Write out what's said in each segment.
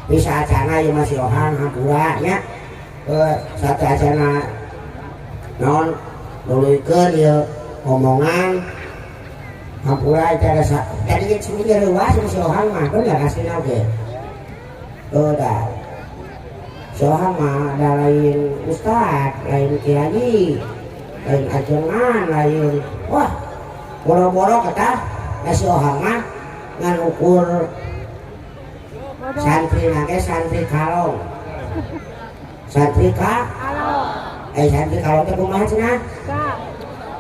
bisa acana ya masih orang hampura nya satu acana non nuluykeun ya omongan hampura cara tadi kan semuanya luas masih orang mah bener aslinya oke udah soalnya mah ada lain ustad lain kiai lain ajengan lain wah boro-boro kata nasi orang mah ngan ukur santri nake santri kalong santri kalong santri kalong itu kumaha cenah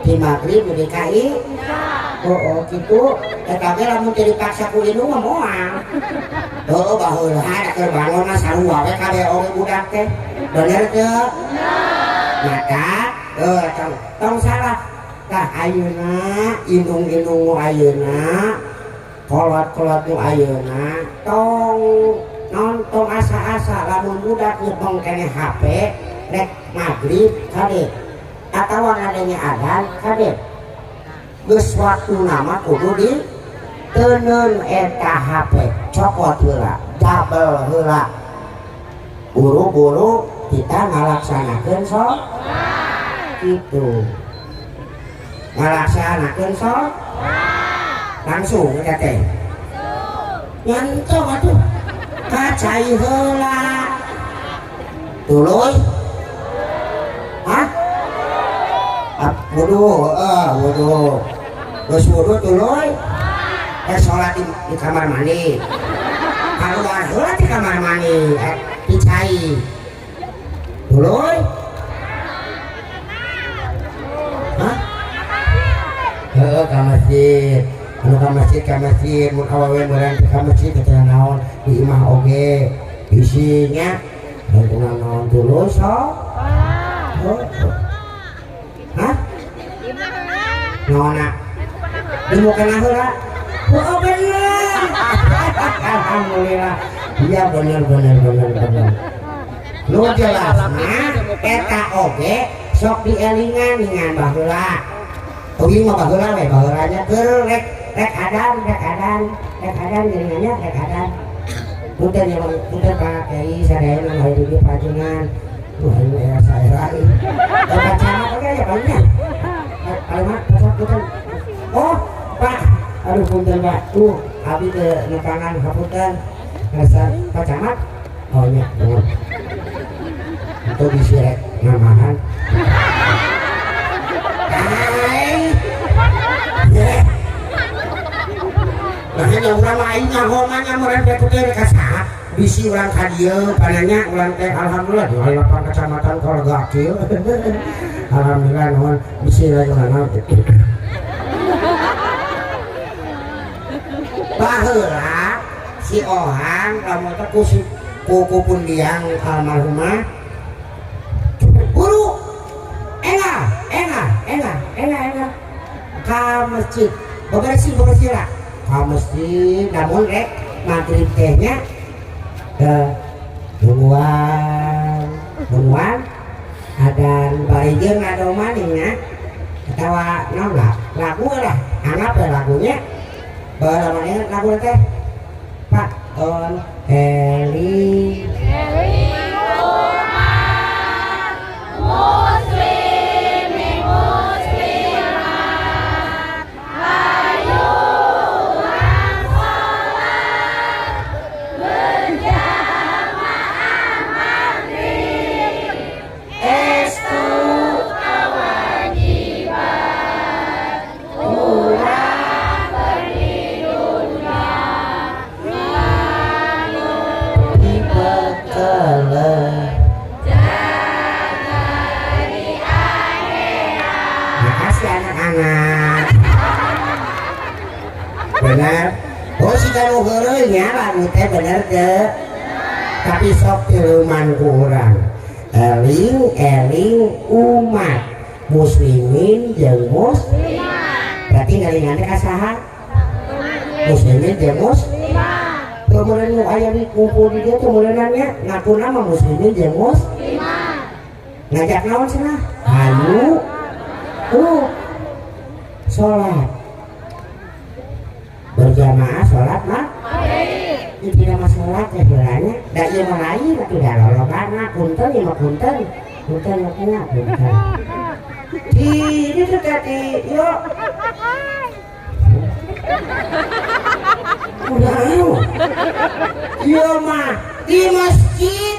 di maghrib di DKI oh gitu tetapi lamun jadi paksa kulinu mah moal baheula ada keur bangun mah sarua we kabeh oge budak teh bener teu mata tong salah tah ayeuna indung-indung ayeuna kolot-kolot nu ayeuna tong nonton asa-asa lamun budak nyepong kene HP rek maghrib kade atawa ngadenge adzan kade geus waktu nama kudu di teuneun eta HP cokot heula double heula buru-buru kita ngalaksanakeun sholat gitu ngalaksanakeun sholat langsung kita teh nyantong atuh kacai heula tuluy hah wudu geus wudu tuluy sholat di kamar mandi keluar heula di kamar mandi dicai tuluy hah ka masjid anu ka masjid mun awewe meureun ka masjid teh naon di imah oge isinya anu naon tuluy so hah naonna di muka heula oh bener alhamdulillah iya bener lu jelasna eta oge sok dielingan dengan baheula ugi mah baheula we baheulanya keur rek adan geuningannya rek adan punten ya punten Pak Kiai sadayana hayang di pajengan tuh aya saya baca oge ya banyak kalimat punten oh Pak aduh punten Pak tuh abi teh nepangan hapunten rasa Pak Camat oh nya itu bisa rek ngamahan makanya urang mah aing ngahomanya meureun teh teh ka saha bisi urang ka dieu pananya urang teh alhamdulillah di 8 kecamatan Kolga kieu alhamdulillah nuhun bisi urang baheula si Ohang kamu teh ku pundiang almarhumah guru enak ka masjid bebersih lah ka masjid namun rek maghrib tehnya nungguan adan barijeun ngadomaningna atawa naon lagu lah anggap lagunya bagaimana lagu teh Pak on Heli bener oh si kanu heureunya lagu teh bener teh tapi sok tiluman ku urang eling umat muslimin jeung muslimat berarti ngalingan teh ka saha muslimin jeung muslimat kemudian nu aya di kumpul di dieu teh muleunanya ngakuna mah muslimin jeung muslimat ngajak naon cenah hayu sholat berjamaah sholat maghrib ini tidak masalah ya bilangnya dah iya malain itu dah lolobana punten ya mah punten makanya punten di itu tadi yuk udah iya mah di masjid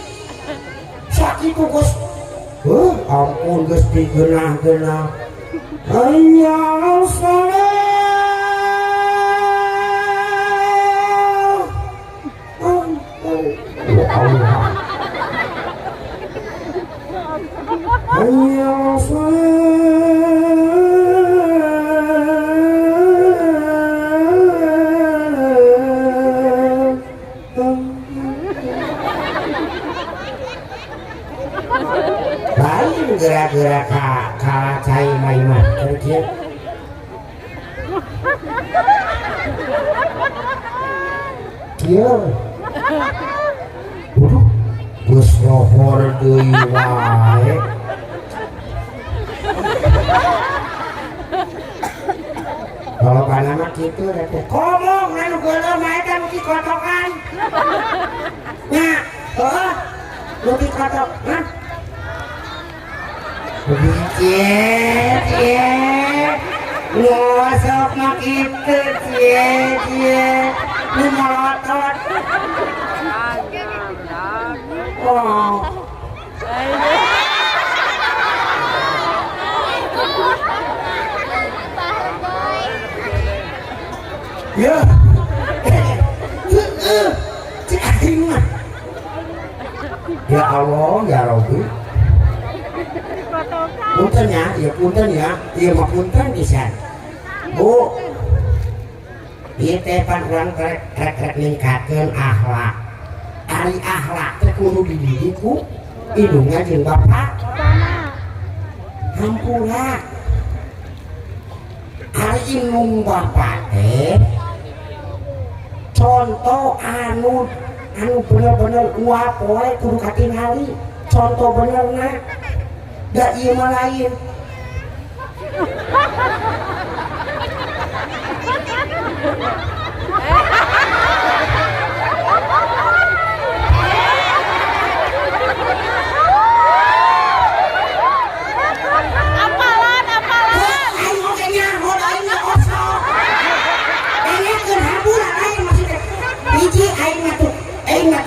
sakit gus ampun gus digenah-genah hanya salah Allah hanya lain gerak-gerak cai maimah kerja dia Gus rohor deui wae kalau panama gitu teh ngomong anu geuleuh mah eta nu dikotokan nya heuh nu dikotok hah cie ngosok mah kitu cie nu melotot oh ya ya Allah ya Rabbi punten ya iya mah punten pisan Bu ieu teh pan urang rek ningkatkeun akhlak ari akhlak teh kudu dididik ku indungna jeung bapa hampura ari indung bapa teh contoh anu bener-bener kuat poe kudu katingali contoh benerna da ieu mah lain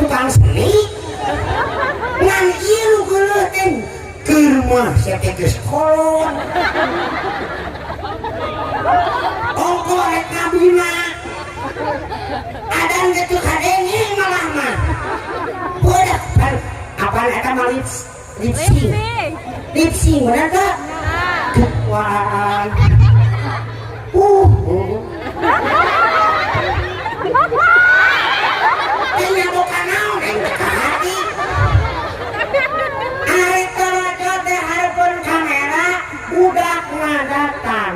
tukang seni ngan ieu nu geuleuh teh keur mah sia teh geus kolot ongko rek ngabina adan gitu kadenging malah mah budak apaan eta mah lipsing bener teh duaan ini bukan naon yang dekati ari tarajo teh hareupeun kamera budak ngadatang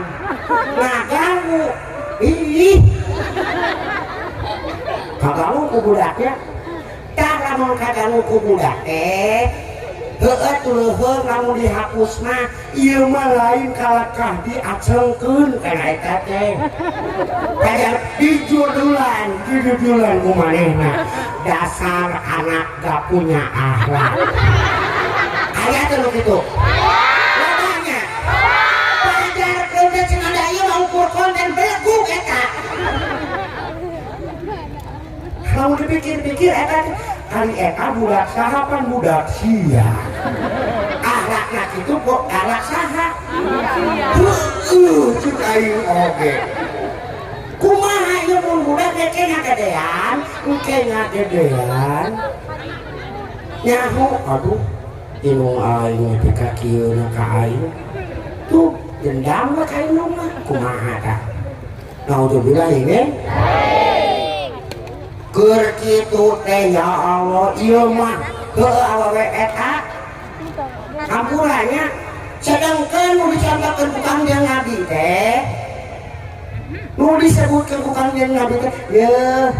ngaganggu ih kaganggu ku budaknya tak lamun kaganggu ku budak teh heueuh tuleuheung lamun dihapus mah ieu mah lain kalakah diacengkeun kana eta teh kayak dijudulan ku manehna dasar anak gak punya akhlak aya teh nu kitu ladanya pajar kerja cenah da ieu ukur konten belegu eta lamun dipikir-pikir eta kali eta budak saha pan budak sia akhlakna kitu kok akhlak saha cik aing oge kumaha ieu mun budak teh ngagedean engke ngagedean nyaho aduh inung aing pika kieu na ka aing tuh dendam lah ka inung mah kumaha tah naudzubillah ini keur kitu teh ya Allah ieu mah heueuh awewe eta ampurannya sedangkan nu dicontohkeun ku Kangjeng Nabi teh nu disebutkeun ku Kangjeng Nabi teh yeuh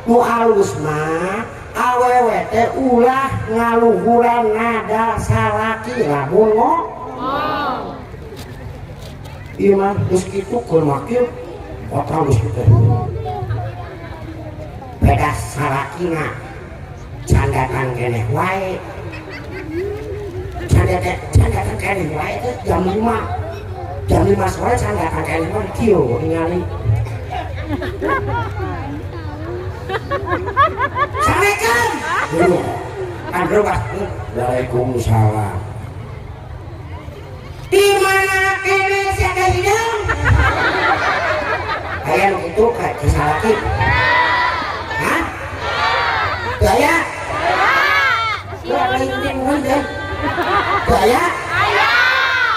nu alus mah awewe teh ulah ngaluhuran nada salaki lamun ngomong ieu mah geus kitu keur makil otak geus kitu beda salakina candatan keneh wae candatan keneh wae itu jam 5 sore candatan keneh wae kieu ningali Assalamualaikum kan berubah Waalaikumsalam di mana kene siaga hidung kayak gitu kayak kesalaki hah? Gaya? Gaya?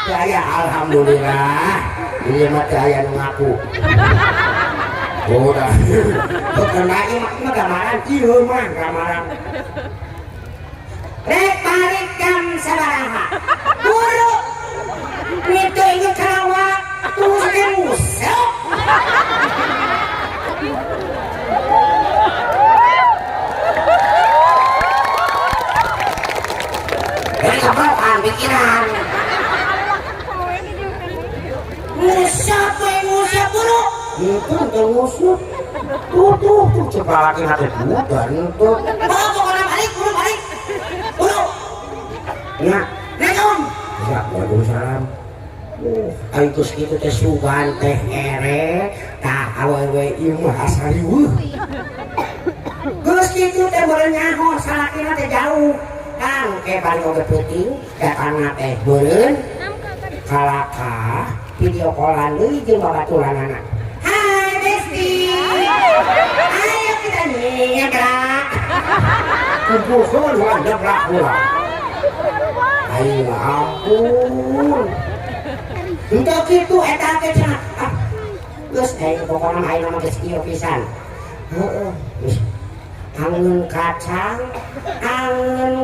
Gaya alhamdulillah ini mah gaya ngaku udah bukan lagi mah gamaran iya mah gamaran rek tarik jam sabaraha guru itu ingat karawa tuh musik dari keberapaan pikiran musik guru itu udah musik tuh coba lagi hati bukan tuh bukan balik guru ya Assalamualaikum ya Waalaikumsalam itu segitu teh sugan teh ere tak awewe ilmu asali geus kitu teh beureun nyaho salakina teh jauh kang ke balik oge peuting datangna teh beureun kalaka video callan deui jeung babaturanana hai besti ayo kita nyegerak kumpulkeun wae gebrak ulah ayo ampun untuk itu eta teh cenah geus pokona ayeuna mah geus kieu pisan heeh angin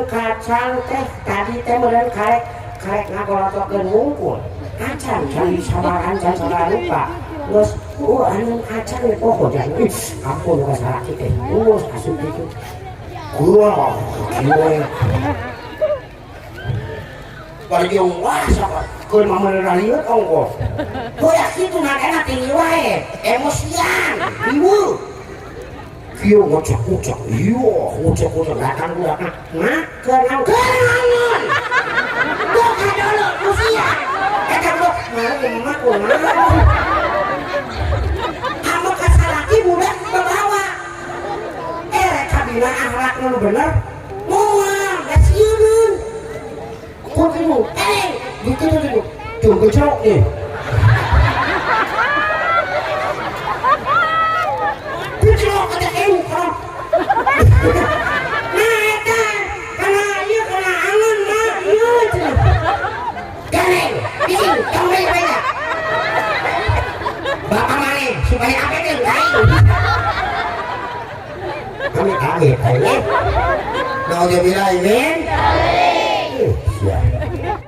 kacang teh tadi teh meureun karek ngagolotokeun wungkul kacang can sabaran can sabar lupa geus angin kacang we pokok jan ampun ka salaki teh geus asup kitu kuah kieu bagi wah sabar keun mah meureun lieur ongko goyak kitu nadana tinggi wae emosian riweuh kieu ngocok-ngocok iya ngocok-ngocok datang budak nah kenang buka dulu usia eta blok mari emak kumaha anu kasalaki budak babawa rek dina akhlak nu bener moal geus sieun kudu dikitu tuh gejrok nih gejrok ada kan nah eta kana ieu kana angan mah ieu gareng bising tombe beda bapak mane supaya apa teh lain kami kaget aja mau jadi lain